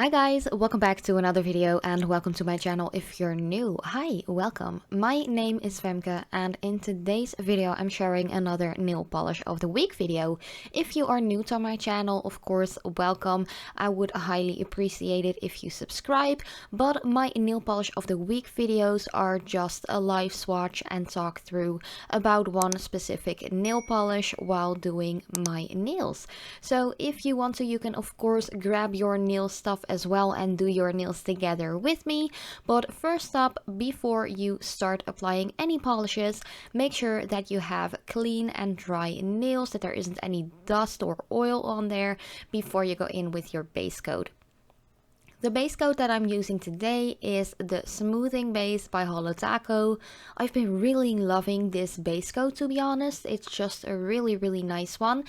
Hi guys, welcome back to another video and welcome to my channel if you're new. Hi, welcome. My name is Femke and in today's video I'm sharing another nail polish of the week video. If you are new to my channel, of course, welcome. I would highly appreciate it if you subscribe, but my nail polish of the week videos are just a live swatch and talk through about one specific nail polish while doing my nails. So if you want to, you can of course grab your nail stuff as well and do your nails together with me. But first up, before you start applying any polishes, make sure that you have clean and dry nails, that there isn't any dust or oil on there before you go in with your base coat. The base coat that I'm using today is the Smoothing Base by Holographic. I've been really loving this base coat, to be honest. It's just a really nice one.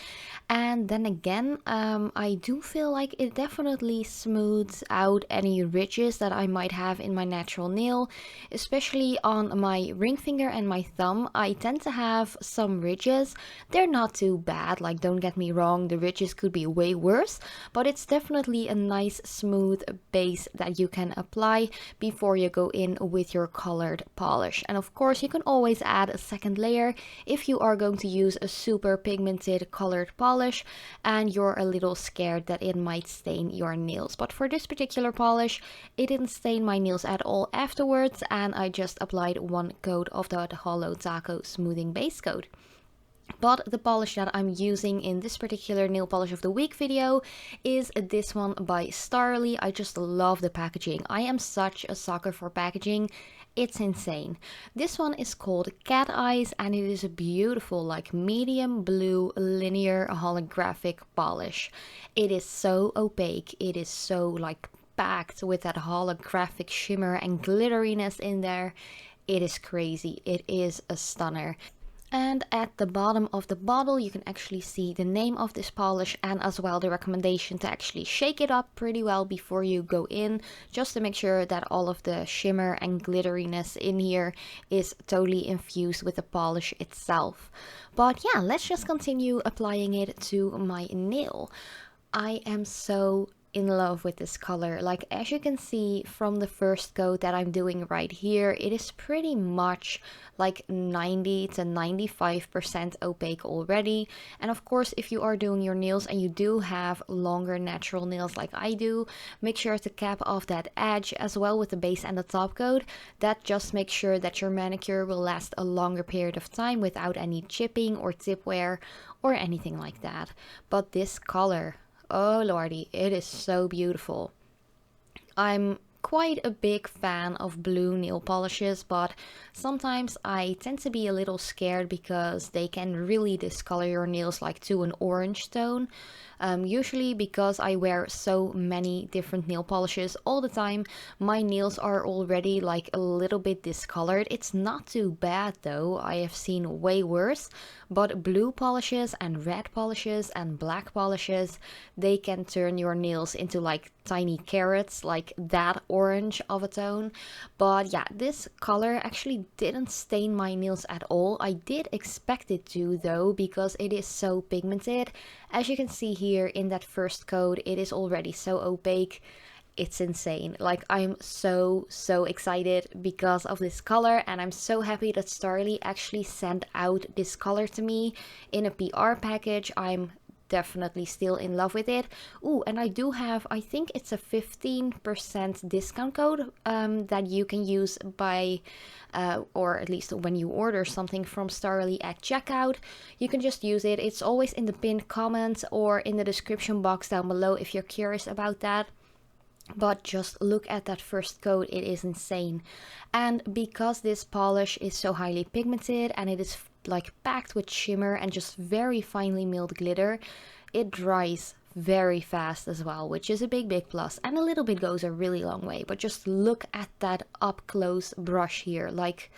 And then again, I do feel like it definitely smooths out any ridges that I might have in my natural nail, especially on my ring finger and my thumb. I tend to have some ridges. They're not too bad, like don't get me wrong, the ridges could be way worse, but it's definitely a nice smooth base that you can apply before you go in with your colored polish. And of course you can always add a second layer if you are going to use a super pigmented colored polish and you're a little scared that it might stain your nails. But for this particular polish, it didn't stain my nails at all afterwards, and I just applied one coat of the Holographic smoothing base coat. But the polish that I'm using in this particular nail polish of the week video is this one by Starrily. I just love the packaging. I am such a sucker for packaging. It's insane. This one is called Cat Eyes and it is a beautiful like medium blue linear holographic polish. It is so opaque. It is so like packed with that holographic shimmer and glitteriness in there. It is crazy. It is a stunner. And at the bottom of the bottle you can actually see the name of this polish and as well the recommendation to actually shake it up pretty well before you go in, just to make sure that all of the shimmer and glitteriness in here is totally infused with the polish itself. But yeah, let's just continue applying it to my nail. I am so in love with this color. Like as you can see from the first coat that I'm doing right here, it is pretty much like 90 to 95% opaque already. And of course if you are doing your nails and you do have longer natural nails like I do, make sure to cap off that edge as well with the base and the top coat. That just makes sure that your manicure will last a longer period of time without any chipping or tip wear or anything like that. But this color, oh lordy, it is so beautiful. I'm quite a big fan of blue nail polishes, but sometimes I tend to be a little scared because they can really discolor your nails like to an orange tone. Usually because I wear so many different nail polishes all the time, my nails are already like a little bit discolored. It's not too bad though, I have seen way worse, but blue polishes and red polishes and black polishes, they can turn your nails into like tiny carrots, like that orange of a tone. But yeah, this color actually didn't stain my nails at all. I did expect it to though, because it is so pigmented. As you can see here in that first coat, it is already so opaque. It's insane. Like I'm so excited because of this color, and I'm so happy that Starrily actually sent out this color to me in a PR package. I'm definitely still in love with it. Ooh, and I do have, I think it's a 15% discount code that you can use by or at least when you order something from Starrily at checkout. You can just use it. It's always in the pinned comments or in the description box down below if you're curious about that. But just look at that first coat, it is insane. And because this polish is so highly pigmented and it is like packed with shimmer and just very finely milled glitter, it dries very fast as well, which is a big plus, and a little bit goes a really long way. But just look at that up close brush here, like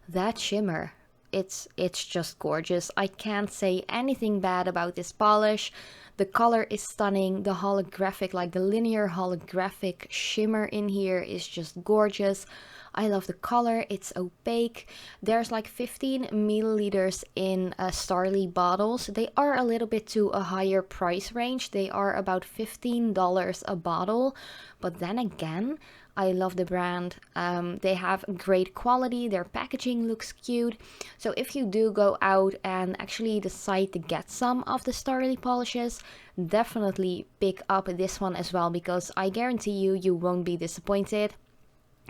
that shimmer, it's just gorgeous. I can't say anything bad about this polish. The color is stunning. The holographic, like the linear holographic shimmer in here is just gorgeous. I love the color. It's opaque. There's like 15 milliliters in Starrily bottles. They are a little bit to a higher price range. They are about $15 a bottle. But then again, I love the brand. They have great quality. Their packaging looks cute. So if you do go out and actually decide to get some of the Starrily polishes, definitely pick up this one as well, because I guarantee you won't be disappointed.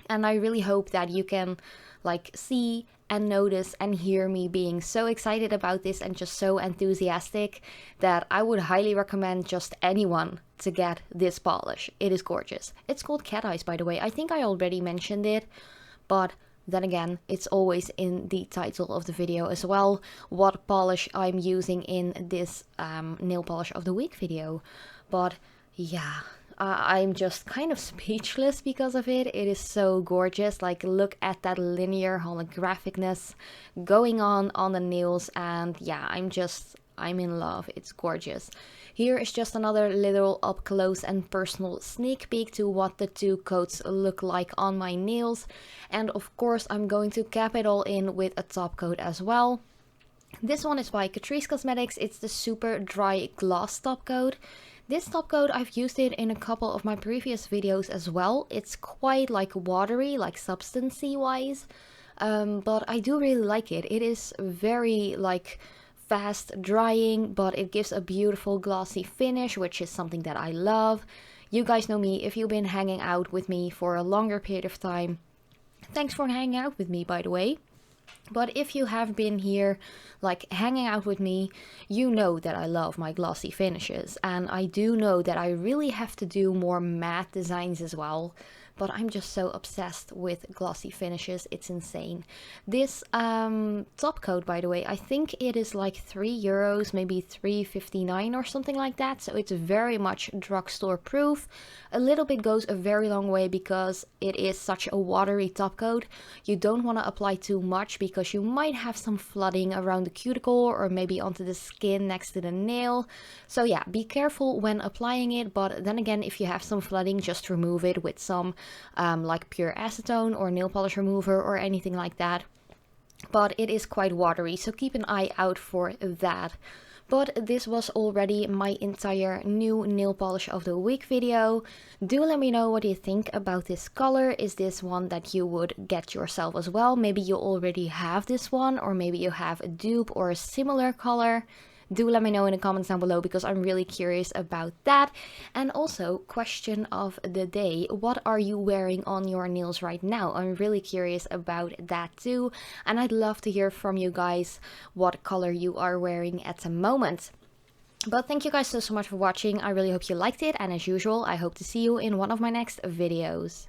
And I really hope that you can like see and notice and hear me being so excited about this and just so enthusiastic that I would highly recommend just anyone to get this polish. It is gorgeous. It's called Cat Eyes, by the way. I think I already mentioned it, but then again, it's always in the title of the video as well, what polish I'm using in this nail polish of the week video. But yeah, I'm just kind of speechless because of it. It is so gorgeous. Like, look at that linear holographicness going on the nails, and yeah, I'm in love. It's gorgeous. Here is just another little up close and personal sneak peek to what the two coats look like on my nails. And of course, I'm going to cap it all in with a top coat as well. This one is by Catrice Cosmetics. It's the super dry gloss top coat. This top coat, I've used it in a couple of my previous videos as well. It's quite like watery, like substancy wise, but I do really like it. It is very like fast drying, but it gives a beautiful glossy finish, which is something that I love. You guys know me, if you've been hanging out with me for a longer period of time. Thanks for hanging out with me, by the way. But if you have been here, like hanging out with me, you know that I love my glossy finishes. And I do know that I really have to do more matte designs as well. But I'm just so obsessed with glossy finishes. It's insane. This top coat, by the way, I think it is like €3, maybe $3.59 or something like that. So it's very much drugstore proof. A little bit goes a very long way because it is such a watery top coat. You don't want to apply too much because you might have some flooding around the cuticle or maybe onto the skin next to the nail. So yeah, be careful when applying it. But then again, if you have some flooding, just remove it with some like pure acetone or nail polish remover or anything like that. But it is quite watery, so keep an eye out for that. But this was already my entire new nail polish of the week video. Do let me know what you think about this color. Is this one that you would get yourself as well? Maybe you already have this one, or maybe you have a dupe or a similar color. Do let me know in the comments down below because I'm really curious about that. And also, question of the day, what are you wearing on your nails right now? I'm really curious about that too. And I'd love to hear from you guys what color you are wearing at the moment. But thank you guys so much for watching. I really hope you liked it. And as usual, I hope to see you in one of my next videos.